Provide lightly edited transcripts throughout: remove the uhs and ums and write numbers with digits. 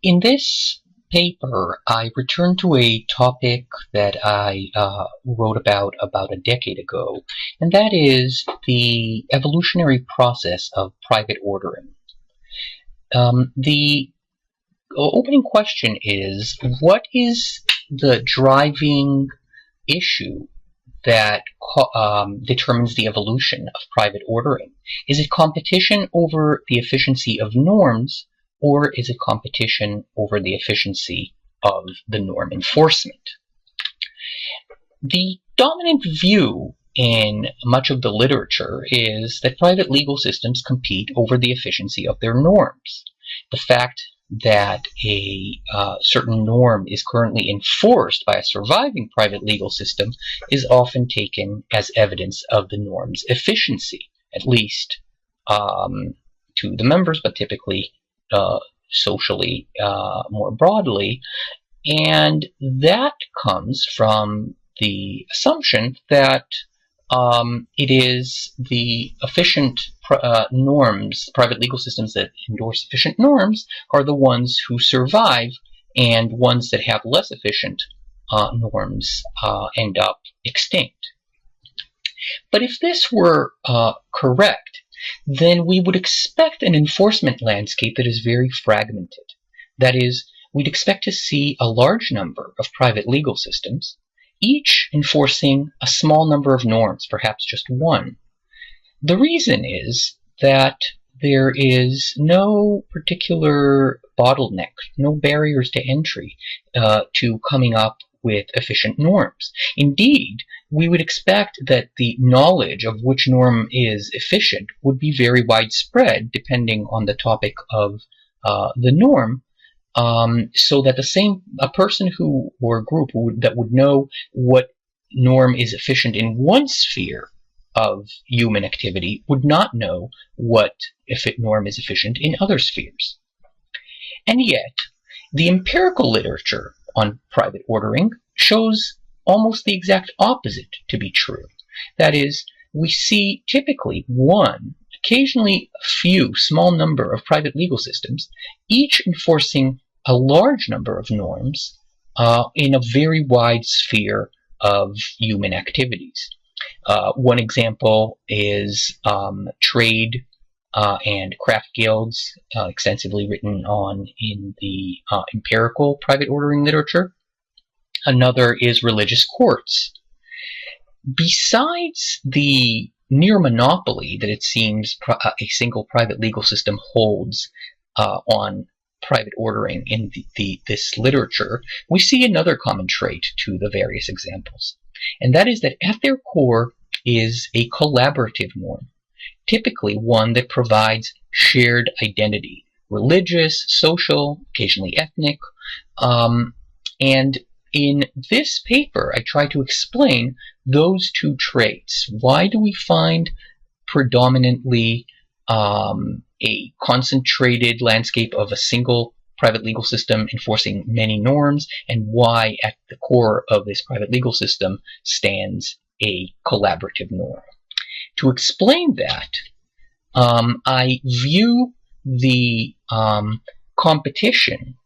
In this paper, I return to a topic that I wrote about a decade ago, and that is the evolutionary process of private ordering. The opening question is, what is the driving issue that determines the evolution of private ordering? Is it competition over the efficiency of norms, or is it competition over the efficiency of the norm enforcement? The dominant view in much of the literature is that private legal systems compete over the efficiency of their norms. The fact that a certain norm is currently enforced by a surviving private legal system is often taken as evidence of the norm's efficiency, at least to the members, but typically socially more broadly. And that comes from the assumption that it is the efficient norms, private legal systems that endorse efficient norms, are the ones who survive, and ones that have less efficient norms end up extinct. But if this were correct, then we would expect an enforcement landscape that is very fragmented. That is, we'd expect to see a large number of private legal systems, each enforcing a small number of norms, perhaps just one. The reason is that there is no particular bottleneck, no barriers to entry to coming up with efficient norms. Indeed, we would expect that the knowledge of which norm is efficient would be very widespread depending on the topic of the norm, so that a person who or a group that would know what norm is efficient in one sphere of human activity would not know what norm is efficient in other spheres. And yet, the empirical literature on private ordering shows almost the exact opposite to be true. That is, we see typically one, occasionally a few, small number of private legal systems, each enforcing a large number of norms in a very wide sphere of human activities. One example is trade and craft guilds, extensively written on in the empirical private ordering literature. Another is religious courts. Besides the near monopoly that it seems a single private legal system holds on private ordering in this literature, we see another common trait to the various examples, and that is that at their core is a collaborative norm, typically one that provides shared identity, religious, social, occasionally ethnic, and in this paper, I try to explain those two traits. Why do we find predominantly a concentrated landscape of a single private legal system enforcing many norms, and why at the core of this private legal system stands a collaborative norm? To explain that, I view the competition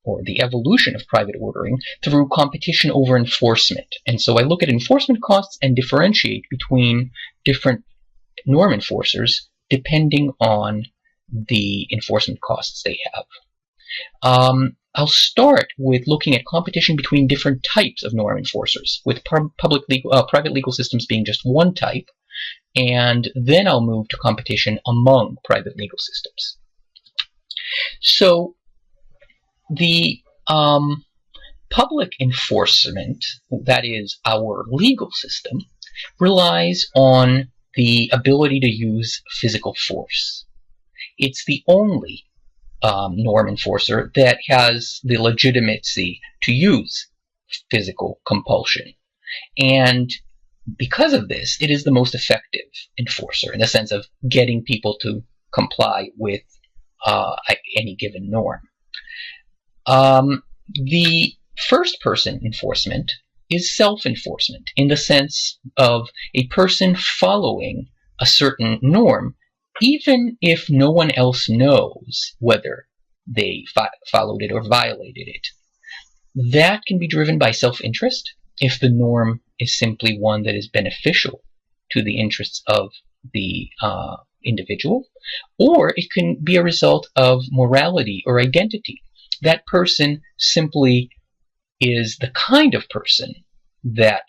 or the evolution of private ordering through competition over enforcement. And so I look at enforcement costs and differentiate between different norm enforcers depending on the enforcement costs they have. I'll start with looking at competition between different types of norm enforcers, with private legal systems being just one type, and then I'll move to competition among private legal systems. So the public enforcement, that is our legal system, relies on the ability to use physical force. It's the only norm enforcer that has the legitimacy to use physical compulsion. And because of this, it is the most effective enforcer in the sense of getting people to comply with any given norm. The first-person enforcement is self-enforcement in the sense of a person following a certain norm, even if no one else knows whether they followed it or violated it. That can be driven by self-interest if the norm is simply one that is beneficial to the interests of the individual, or it can be a result of morality or identity. That person simply is the kind of person that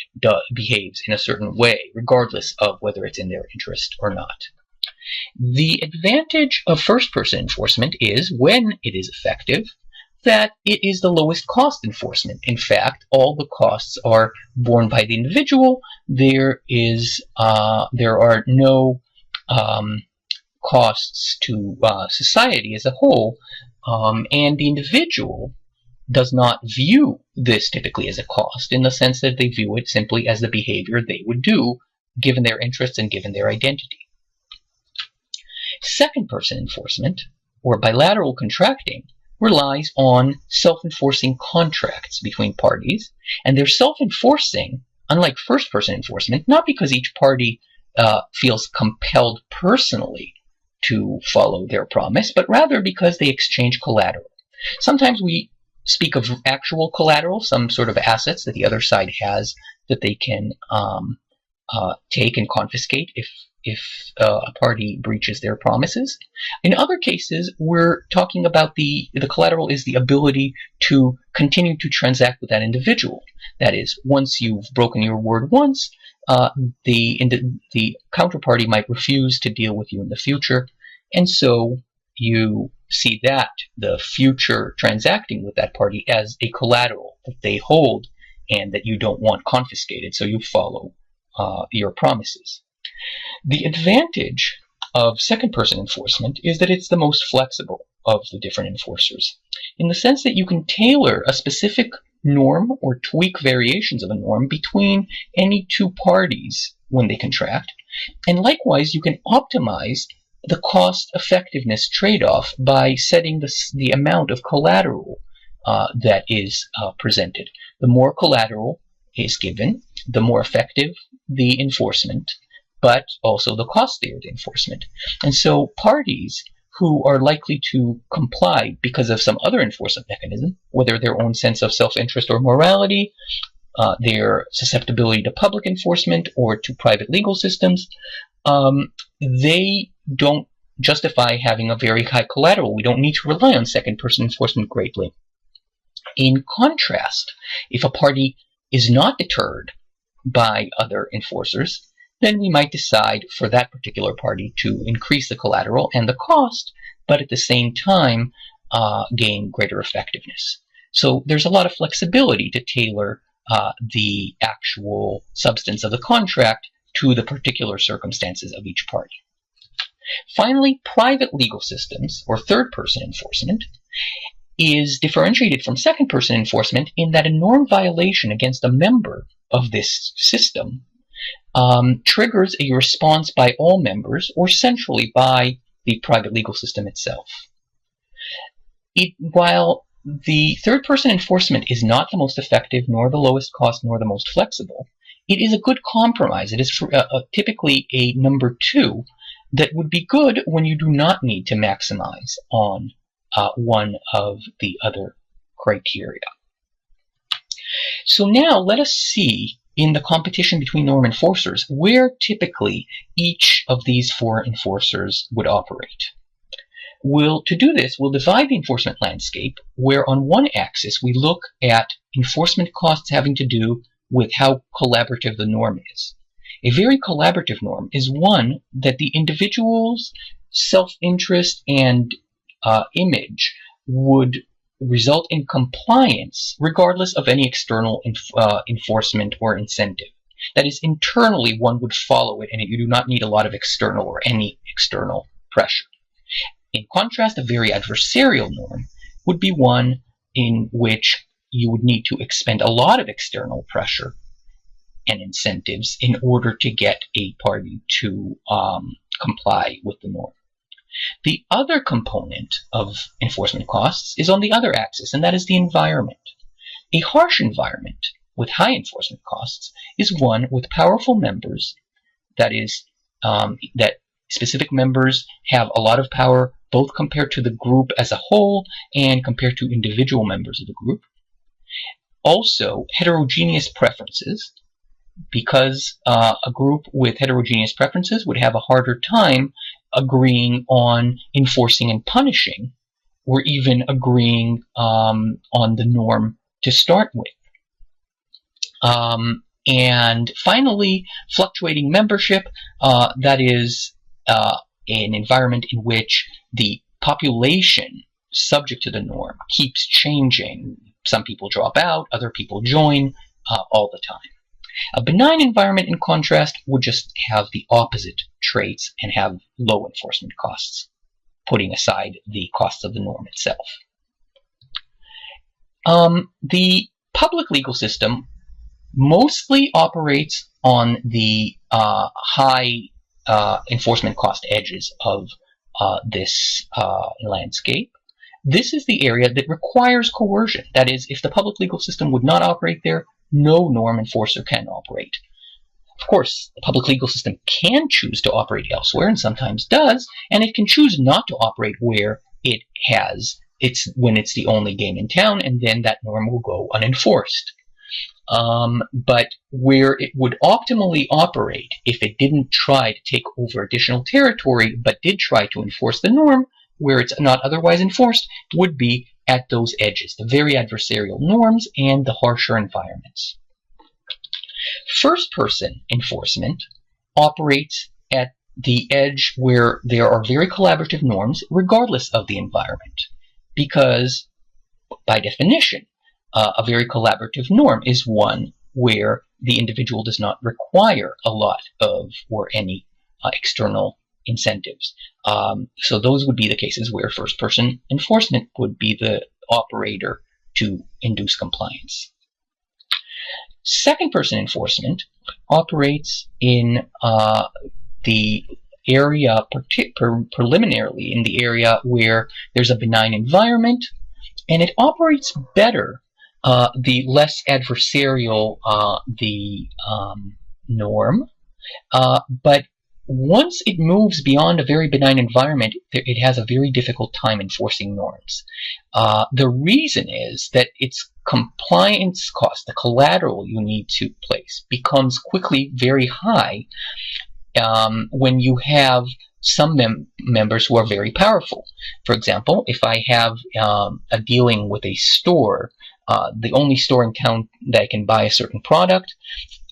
behaves in a certain way, regardless of whether it's in their interest or not. The advantage of first-person enforcement is, when it is effective, that it is the lowest cost enforcement. In fact, all the costs are borne by the individual. There are no costs to society as a whole, and the individual does not view this typically as a cost, in the sense that they view it simply as the behavior they would do given their interests and given their identity. Second-person enforcement, or bilateral contracting, relies on self-enforcing contracts between parties, and they're self-enforcing, unlike first-person enforcement, not because each party feels compelled personally to follow their promise, but rather because they exchange collateral. Sometimes we speak of actual collateral, some sort of assets that the other side has that they can take and confiscate if a party breaches their promises. In other cases, we're talking about the collateral is the ability to continue to transact with that individual. That is, once you've broken your word once, the counterparty might refuse to deal with you in the future, and so you see that, the future transacting with that party, as a collateral that they hold and that you don't want confiscated, so you follow your promises. The advantage of second-person enforcement is that it's the most flexible of the different enforcers, in the sense that you can tailor a specific norm or tweak variations of a norm between any two parties when they contract, and likewise you can optimize the cost-effectiveness trade-off by setting the amount of collateral that is presented. The more collateral is given, the more effective the enforcement, but also the costlier the enforcement. And so parties who are likely to comply because of some other enforcement mechanism, whether their own sense of self-interest or morality, their susceptibility to public enforcement or to private legal systems, they don't justify having a very high collateral. We don't need to rely on second-person enforcement greatly. In contrast, if a party is not deterred by other enforcers, then we might decide for that particular party to increase the collateral and the cost, but at the same time gain greater effectiveness. So there's a lot of flexibility to tailor the actual substance of the contract to the particular circumstances of each party. Finally, private legal systems, or third-person enforcement, is differentiated from second-person enforcement in that a norm violation against a member of this system triggers a response by all members or centrally by the private legal system itself. While the third-person enforcement is not the most effective, nor the lowest cost, nor the most flexible, it is a good compromise. It is typically a number two that would be good when you do not need to maximize on one of the other criteria. So now let us see in the competition between norm enforcers where typically each of these four enforcers would operate. To do this, we'll divide the enforcement landscape, where on one axis we look at enforcement costs having to do with how collaborative the norm is. A very collaborative norm is one that the individual's self-interest and image would result in compliance regardless of any external enforcement or incentive. That is, internally one would follow it, and you do not need a lot of external or any external pressure. In contrast, a very adversarial norm would be one in which you would need to expend a lot of external pressure and incentives in order to get a party to comply with the norm. The other component of enforcement costs is on the other axis, and that is the environment. A harsh environment with high enforcement costs is one with powerful members that specific members have a lot of power, both compared to the group as a whole and compared to individual members of the group. Also, heterogeneous preferences, because a group with heterogeneous preferences would have a harder time agreeing on enforcing and punishing, or even agreeing on the norm to start with. And finally, fluctuating membership, that is an environment in which the population subject to the norm keeps changing. Some people drop out, other people join all the time. A benign environment, in contrast, would just have the opposite traits and have low enforcement costs, putting aside the costs of the norm itself. The public legal system mostly operates on the high enforcement cost edges of this landscape. This is the area that requires coercion. That is, if the public legal system would not operate there, no norm enforcer can operate. Of course, the public legal system can choose to operate elsewhere, and sometimes does, and it can choose not to operate where it has when it's the only game in town, and then that norm will go unenforced. But where it would optimally operate if it didn't try to take over additional territory but did try to enforce the norm where it's not otherwise enforced would be at those edges, the very adversarial norms and the harsher environments. First-person enforcement operates at the edge where there are very collaborative norms regardless of the environment, because by definition, a very collaborative norm is one where the individual does not require a lot of or any external incentives. So those would be the cases where first-person enforcement would be the operator to induce compliance. Second-person enforcement operates in the area, preliminarily in the area where there's a benign environment, and it operates better the less adversarial the norm, but once it moves beyond a very benign environment, it has a very difficult time enforcing norms. The reason is that its compliance cost, the collateral you need to place, becomes quickly very high when you have some members who are very powerful. For example, if I have a dealing with a store, the only store in town that can buy a certain product,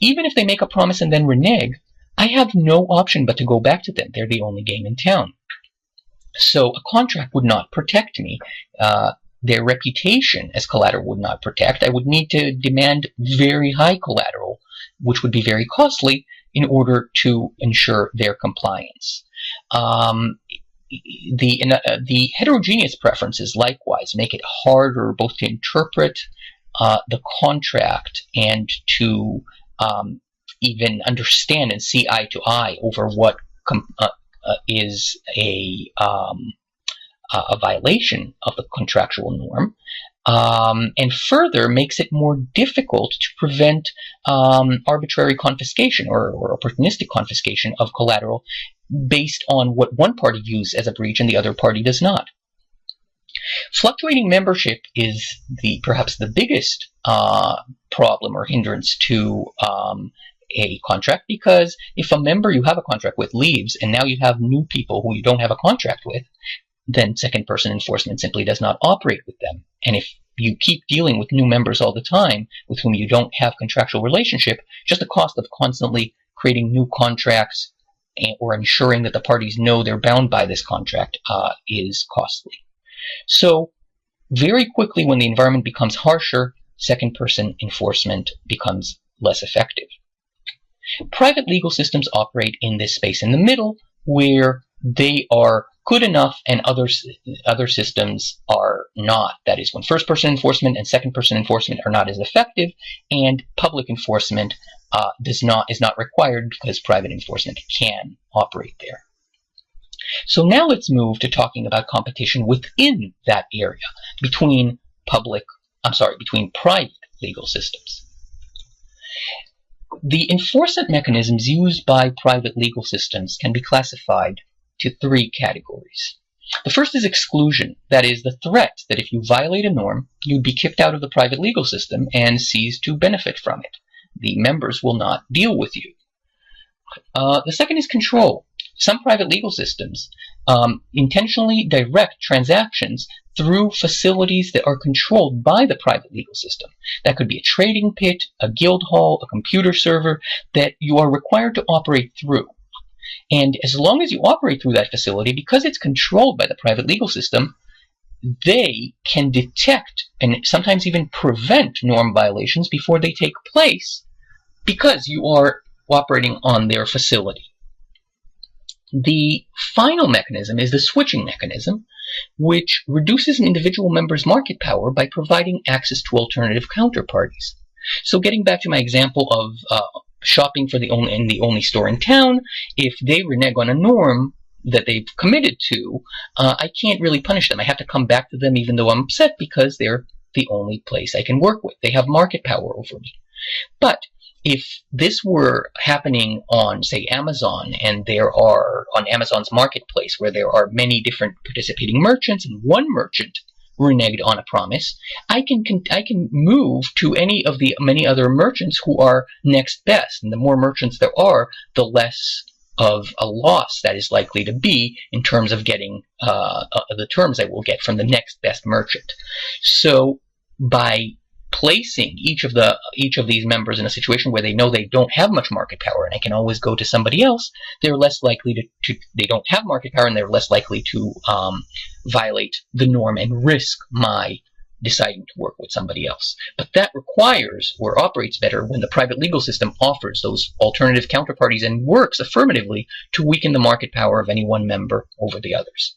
even if they make a promise and then renege, I have no option but to go back to them. They're the only game in town. So a contract would not protect me. Their reputation as collateral would not protect. I would need to demand very high collateral, which would be very costly, in order to ensure their compliance. The heterogeneous preferences likewise make it harder both to interpret the contract and to even understand and see eye to eye over what is a violation of the contractual norm, and further makes it more difficult to prevent arbitrary confiscation or opportunistic confiscation of collateral based on what one party views as a breach and the other party does not. Fluctuating membership is perhaps the biggest problem or hindrance to a contract, because if a member you have a contract with leaves and now you have new people who you don't have a contract with, then second-person enforcement simply does not operate with them. And if you keep dealing with new members all the time with whom you don't have contractual relationship, just the cost of constantly creating new contracts or ensuring that the parties know they're bound by this contract is costly. So very quickly, when the environment becomes harsher, second-person enforcement becomes less effective. Private legal systems operate in this space in the middle, where they are good enough and other systems are not. That is, when first-person enforcement and second-person enforcement are not as effective, and public enforcement is not required because private enforcement can operate there. So now let's move to talking about competition within that area between private legal systems. The enforcement mechanisms used by private legal systems can be classified to three categories. The first is exclusion. That is the threat that if you violate a norm, you'd be kicked out of the private legal system and cease to benefit from it. The members will not deal with you. The second is control. Some private legal systems intentionally direct transactions through facilities that are controlled by the private legal system. That could be a trading pit, a guild hall, a computer server that you are required to operate through. And as long as you operate through that facility, because it's controlled by the private legal system, they can detect and sometimes even prevent norm violations before they take place because you are operating on their facility. The final mechanism is the switching mechanism, which reduces an individual member's market power by providing access to alternative counterparties. So getting back to my example of shopping for the only store in town, if they renege on a norm that they've committed to, I can't really punish them. I have to come back to them even though I'm upset because they're the only place I can work with. They have market power over me. But if this were happening on, say, Amazon, and there are on Amazon's marketplace where there are many different participating merchants, and one merchant reneged on a promise, I can move to any of the many other merchants who are next best. And the more merchants there are, the less of a loss that is likely to be in terms of getting the terms I will get from the next best merchant. So by placing each of these members in a situation where they know they don't have much market power and I can always go to somebody else, they're less likely they don't have market power and they're less likely to violate the norm and risk my deciding to work with somebody else. But that requires or operates better when the private legal system offers those alternative counterparties and works affirmatively to weaken the market power of any one member over the others.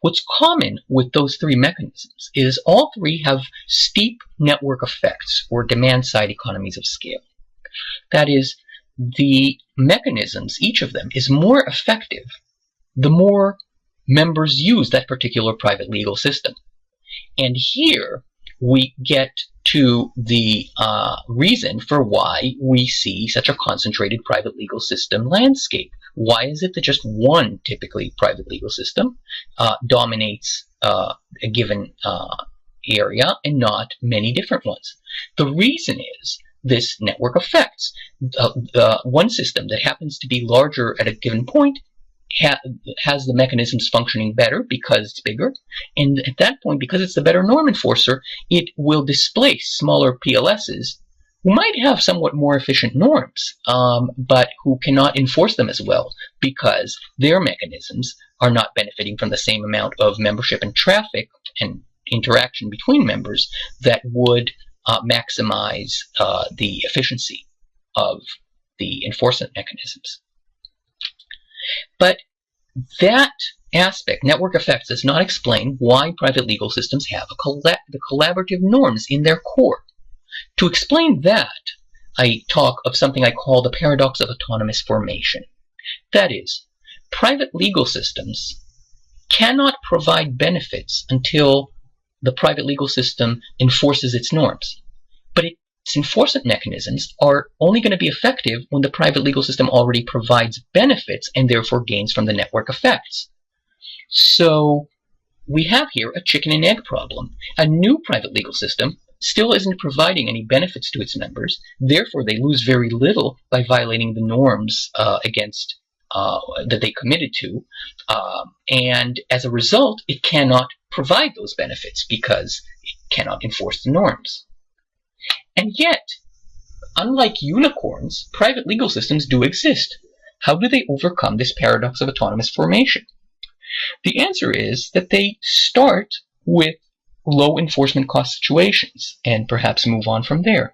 What's common with those three mechanisms is all three have steep network effects or demand-side economies of scale. That is, the mechanisms, each of them, is more effective the more members use that particular private legal system. And here we get to the reason for why we see such a concentrated private legal system landscape. Why is it that just one typically private legal system dominates a given area and not many different ones? The reason is this network effects. One system that happens to be larger at a given point has the mechanisms functioning better because it's bigger, and at that point, because it's the better norm enforcer, it will displace smaller PLSs who might have somewhat more efficient norms, but who cannot enforce them as well because their mechanisms are not benefiting from the same amount of membership and traffic and interaction between members that would maximize the efficiency of the enforcement mechanisms. But that aspect, network effects, does not explain why private legal systems have the collaborative norms in their core. To explain that, I talk of something I call the paradox of autonomous formation. That is, private legal systems cannot provide benefits until the private legal system enforces its norms. But its enforcement mechanisms are only going to be effective when the private legal system already provides benefits and therefore gains from the network effects. So we have here a chicken and egg problem. A new private legal system still isn't providing any benefits to its members, therefore they lose very little by violating the norms that they committed to, and as a result it cannot provide those benefits because it cannot enforce the norms. And yet, unlike unicorns, private legal systems do exist. How do they overcome this paradox of autonomous formation? The answer is that they start with low enforcement cost situations and perhaps move on from there.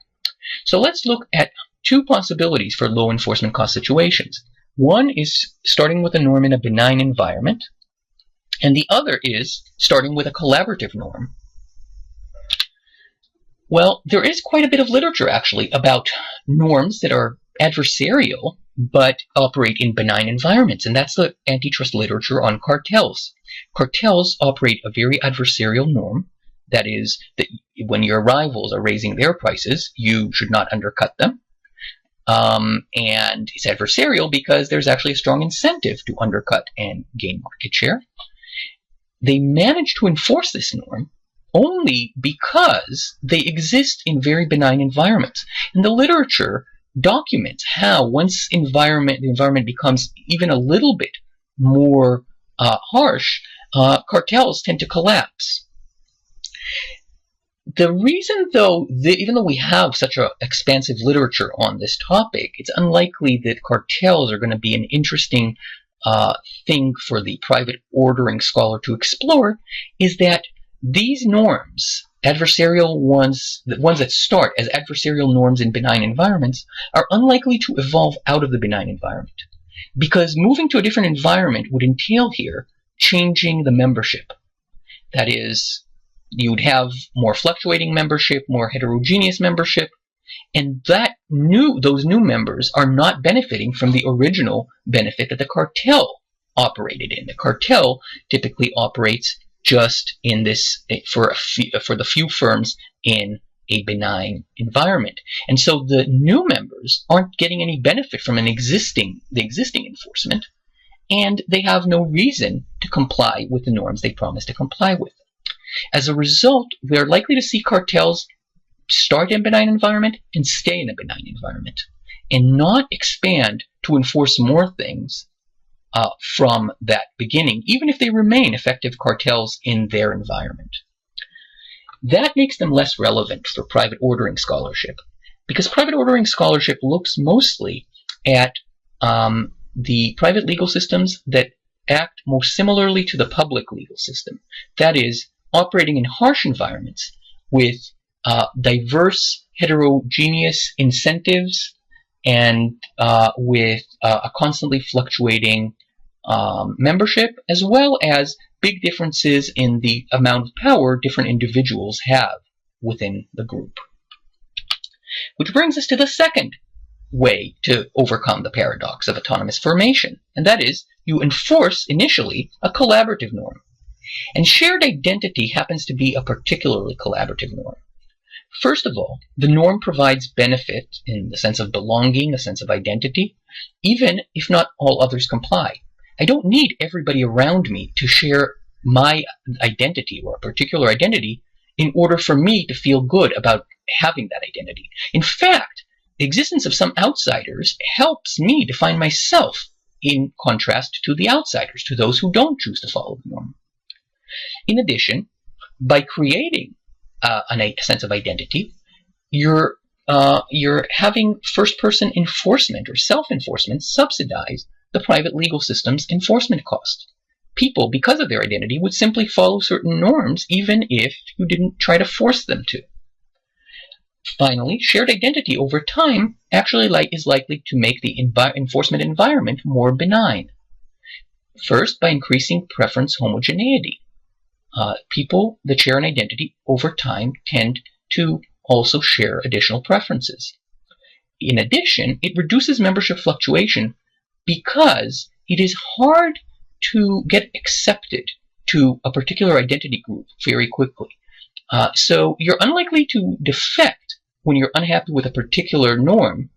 So let's look at two possibilities for low enforcement cost situations. One is starting with a norm in a benign environment, and the other is starting with a collaborative norm. Well, there is quite a bit of literature, actually, about norms that are adversarial but operate in benign environments, and that's the antitrust literature on cartels. Cartels operate a very adversarial norm. That is, that when your rivals are raising their prices, you should not undercut them. and it's adversarial because there's actually a strong incentive to undercut and gain market share. They manage to enforce this norm only because they exist in very benign environments. And the literature documents how once the environment becomes even a little bit more harsh, cartels tend to collapse. The reason, though, even though we have such an expansive literature on this topic, it's unlikely that cartels are going to be an interesting thing for the private ordering scholar to explore, is that these norms, adversarial ones, the ones that start as adversarial norms in benign environments, are unlikely to evolve out of the benign environment. Because moving to a different environment would entail here changing the membership. That is, you'd have more fluctuating membership, more heterogeneous membership, and those new members are not benefiting from the original benefit that the cartel operated in. The cartel typically operates just in this for the few firms in a benign environment, and so the new members aren't getting any benefit from the existing enforcement, and they have no reason to comply with the norms they promised to comply with. As a result, we are likely to see cartels start in a benign environment and stay in a benign environment, and not expand to enforce more things from that beginning, even if they remain effective cartels in their environment. That makes them less relevant for private ordering scholarship, because private ordering scholarship looks mostly at the private legal systems that act most similarly to the public legal system. That is, operating in harsh environments with diverse, heterogeneous incentives and with a constantly fluctuating membership, as well as big differences in the amount of power different individuals have within the group. Which brings us to the second way to overcome the paradox of autonomous formation, and that is, you enforce initially a collaborative norm. And shared identity happens to be a particularly collaborative norm. First of all, the norm provides benefit in the sense of belonging, a sense of identity, even if not all others comply. I don't need everybody around me to share my identity or a particular identity in order for me to feel good about having that identity. In fact, the existence of some outsiders helps me define myself in contrast to the outsiders, to those who don't choose to follow the norm. In addition, by creating a sense of identity, you're having first-person enforcement or self-enforcement subsidize the private legal system's enforcement cost. People, because of their identity, would simply follow certain norms even if you didn't try to force them to. Finally, shared identity over time actually is likely to make the enforcement environment more benign. First, by increasing preference homogeneity. People that share an identity over time tend to also share additional preferences. In addition, it reduces membership fluctuation because it is hard to get accepted to a particular identity group very quickly. So you're unlikely to defect when you're unhappy with a particular norm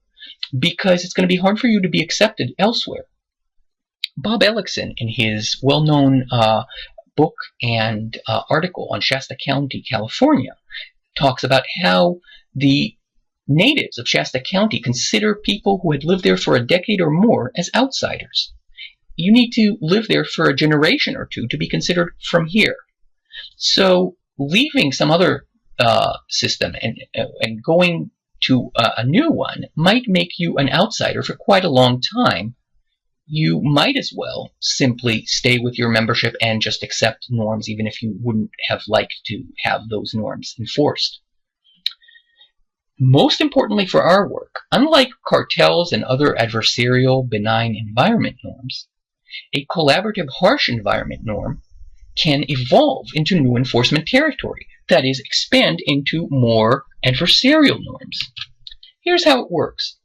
because it's going to be hard for you to be accepted elsewhere. Bob Ellickson, in his well-known book and article on Shasta County, California, talks about how the natives of Shasta County consider people who had lived there for a decade or more as outsiders. You need to live there for a generation or two to be considered from here. So leaving some other system and going to a new one might make you an outsider for quite a long time. You might as well simply stay with your membership and just accept norms, even if you wouldn't have liked to have those norms enforced. Most importantly for our work, unlike cartels and other adversarial benign environment norms, a collaborative harsh environment norm can evolve into new enforcement territory, that is, expand into more adversarial norms. Here's how it works.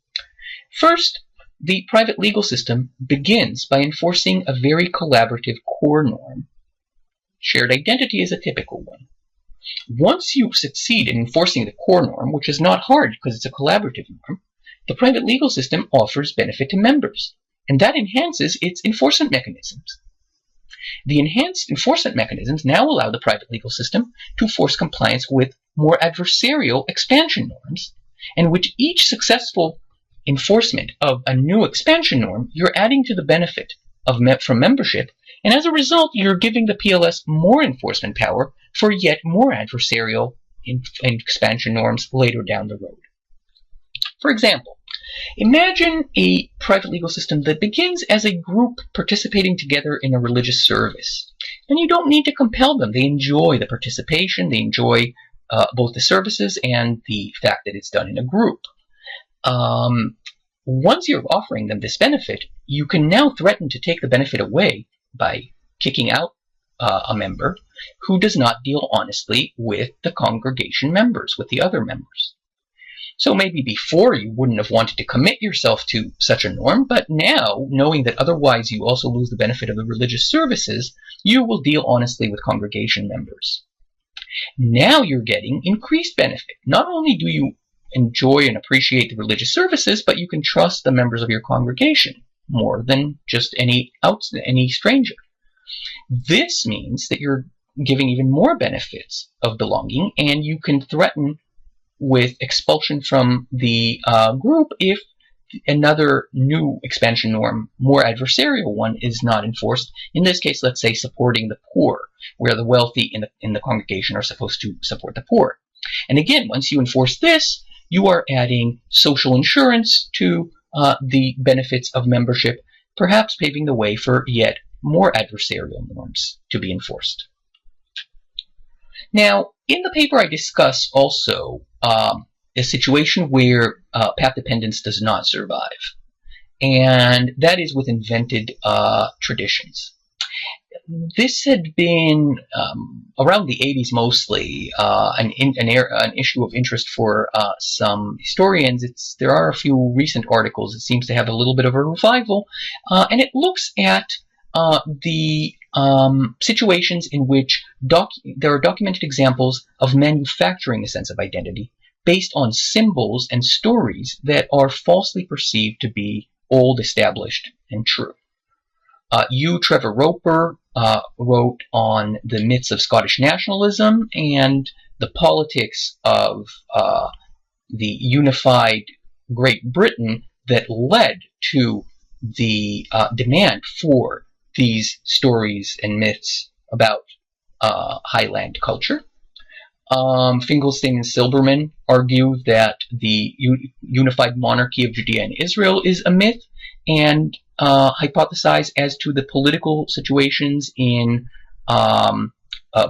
First, the private legal system begins by enforcing a very collaborative core norm. Shared identity is a typical one. Once you succeed in enforcing the core norm, which is not hard because it's a collaborative norm, the private legal system offers benefit to members, and that enhances its enforcement mechanisms. The enhanced enforcement mechanisms now allow the private legal system to force compliance with more adversarial expansion norms, and with each successful enforcement of a new expansion norm, you're adding to the benefit from membership, and as a result, you're giving the PLS more enforcement power for yet more adversarial expansion norms later down the road. For example, imagine a private legal system that begins as a group participating together in a religious service. And you don't need to compel them. They enjoy the participation. They enjoy both the services and the fact that it's done in a group. Once you're offering them this benefit, you can now threaten to take the benefit away by kicking out a member who does not deal honestly with the congregation members, with the other members. So maybe before you wouldn't have wanted to commit yourself to such a norm, but now, knowing that otherwise you also lose the benefit of the religious services, you will deal honestly with congregation members. Now you're getting increased benefit. Not only do you enjoy and appreciate the religious services, but you can trust the members of your congregation more than just any stranger. This means that you're giving even more benefits of belonging, and you can threaten with expulsion from the group if another new expansion norm, more adversarial one, is not enforced. In this case, let's say supporting the poor, where the wealthy in the congregation are supposed to support the poor. And again, once you enforce this, you are adding social insurance to the benefits of membership, perhaps paving the way for yet more adversarial norms to be enforced. Now, in the paper I discuss also a situation where path dependence does not survive, and that is with invented traditions. This had been around the 80s mostly an issue of interest for some historians. There are a few recent articles. It seems to have a little bit of a revival, and it looks at the situations in which there are documented examples of manufacturing a sense of identity based on symbols and stories that are falsely perceived to be old, established, and true. Trevor Roper, wrote on the myths of Scottish nationalism and the politics of the unified Great Britain that led to the demand for these stories and myths about Highland culture. Finkelstein and Silberman argue that the unified monarchy of Judea and Israel is a myth, and hypothesize as to the political situations in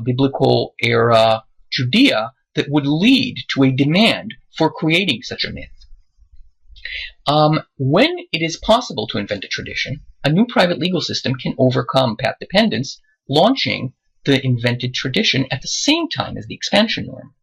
biblical era Judea that would lead to a demand for creating such a myth. When it is possible to invent a tradition, a new private legal system can overcome path dependence, launching the invented tradition at the same time as the expansion norm.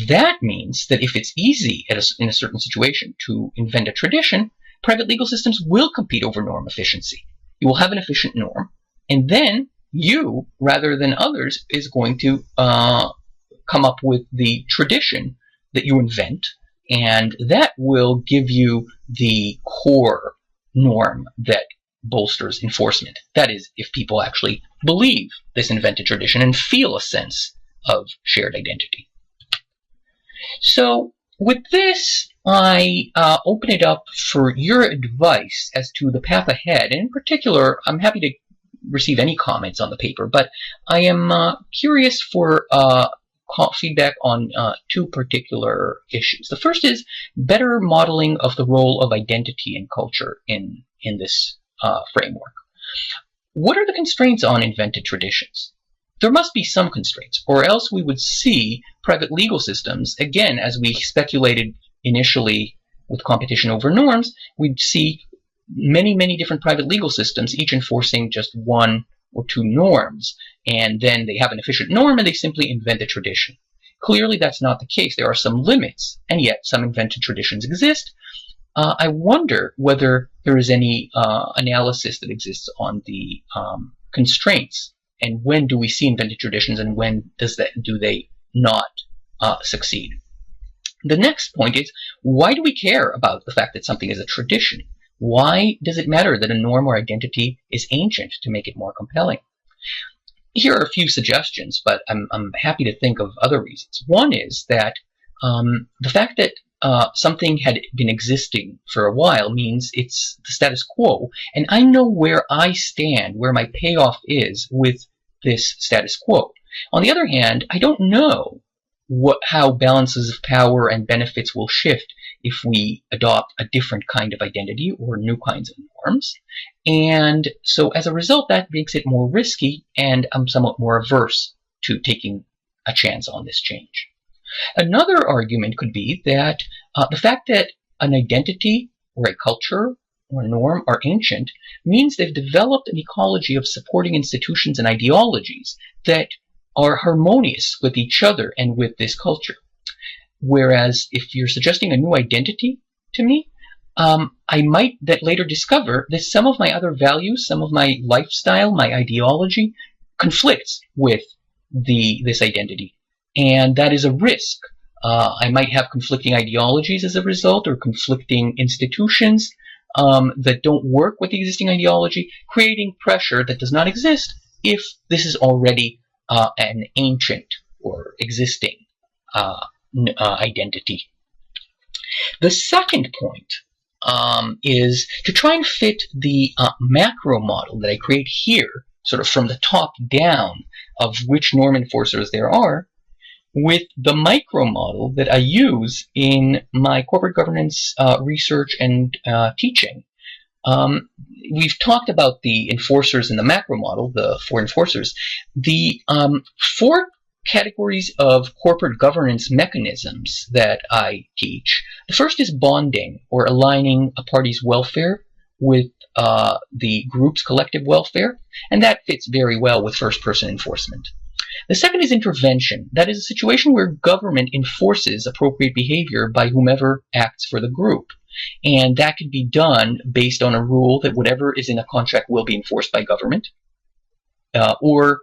That means that if it's easy in a certain situation to invent a tradition, private legal systems will compete over norm efficiency. You will have an efficient norm, and then you, rather than others, is going to come up with the tradition that you invent, and that will give you the core norm that bolsters enforcement. That is, if people actually believe this invented tradition and feel a sense of shared identity. So with this, I open it up for your advice as to the path ahead. And in particular, I'm happy to receive any comments on the paper, but I am curious for feedback on two particular issues. The first is better modeling of the role of identity and culture in this framework. What are the constraints on invented traditions? There must be some constraints, or else we would see private legal systems, again, as we speculated initially with competition over norms, we'd see many, many different private legal systems, each enforcing just one or two norms, and then they have an efficient norm and they simply invent a tradition. Clearly that's not the case. There are some limits, and yet some invented traditions exist. I wonder whether there is any analysis that exists on the constraints, and when do we see invented traditions and when do they not succeed. The next point is, why do we care about the fact that something is a tradition? Why does it matter that a norm or identity is ancient to make it more compelling? Here are a few suggestions, but I'm happy to think of other reasons. One is that the fact that something had been existing for a while means it's the status quo, and I know where I stand, where my payoff is with this status quo. On the other hand, I don't know how balances of power and benefits will shift if we adopt a different kind of identity or new kinds of norms. And so as a result, that makes it more risky, and I'm somewhat more averse to taking a chance on this change. Another argument could be that the fact that an identity or a culture or a norm are ancient means they've developed an ecology of supporting institutions and ideologies that are harmonious with each other and with this culture. Whereas if you're suggesting a new identity to me, I might later discover that some of my other values, some of my lifestyle, my ideology conflicts with this identity. And that is a risk. I might have conflicting ideologies as a result, or conflicting institutions that don't work with the existing ideology, creating pressure that does not exist if this is already an ancient or existing identity. The second point is to try and fit the macro model that I create here, sort of from the top down, of which norm enforcers there are, with the micro model that I use in my corporate governance research and teaching. We've talked about the enforcers in the macro model, the four enforcers. The four categories of corporate governance mechanisms that I teach. The first is bonding, or aligning a party's welfare with the group's collective welfare, and that fits very well with first-person enforcement. The second is intervention. That is a situation where government enforces appropriate behavior by whomever acts for the group. And that can be done based on a rule that whatever is in a contract will be enforced by government, or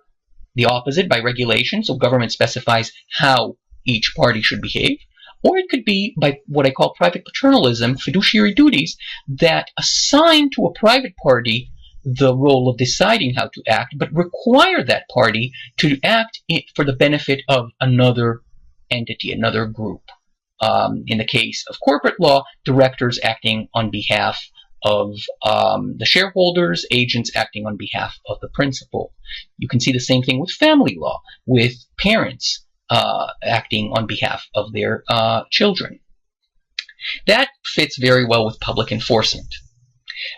the opposite, by regulation, so government specifies how each party should behave. Or it could be by what I call private paternalism, fiduciary duties that assign to a private party the role of deciding how to act, but require that party to act for the benefit of another entity, another group. In the case of corporate law, directors acting on behalf of the shareholders, agents acting on behalf of the principal. You can see the same thing with family law, with parents acting on behalf of their children. That fits very well with public enforcement.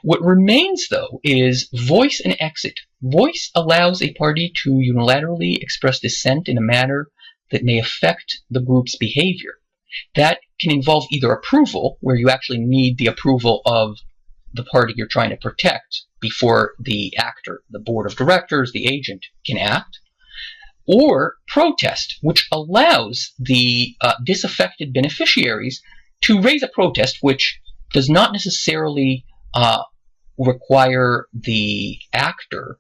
What remains, though, is voice and exit. Voice allows a party to unilaterally express dissent in a manner that may affect the group's behavior. That can involve either approval, where you actually need the approval of the party you're trying to protect before the actor, the board of directors, the agent, can act, or protest, which allows the disaffected beneficiaries to raise a protest which does not necessarily require the actor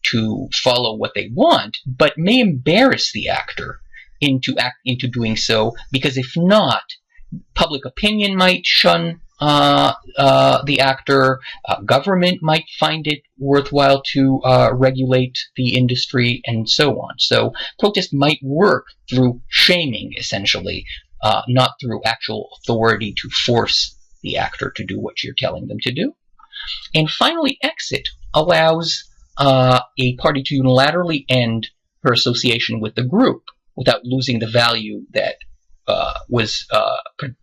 to follow what they want, but may embarrass the actor into doing so, because if not, public opinion might shun the actor, government might find it worthwhile to regulate the industry, and so on. So protest might work through shaming, essentially, not through actual authority to force the actor to do what you're telling them to do. And finally, exit allows a party to unilaterally end her association with the group without losing the value that was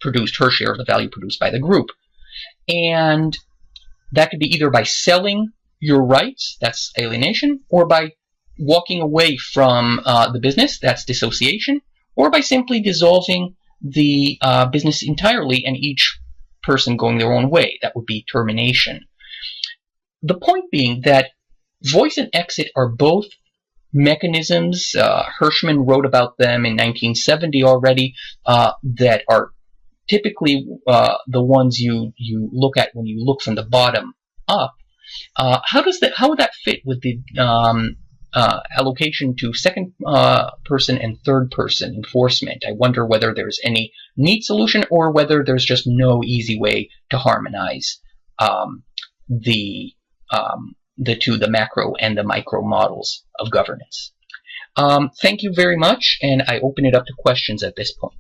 produced, her share of the value produced by the group. And that could be either by selling your rights, that's alienation, or by walking away from the business, that's dissociation, or by simply dissolving the business entirely and each person going their own way, that would be termination. The point being that voice and exit are both mechanisms. Hirschman wrote about them in 1970 already, that are typically the ones you look at when you look from the bottom up. How would that fit with the allocation to second person and third person enforcement. I wonder whether there's any neat solution or whether there's just no easy way to harmonize the two, the macro and the micro models of governance. Thank you very much, and I open it up to questions at this point.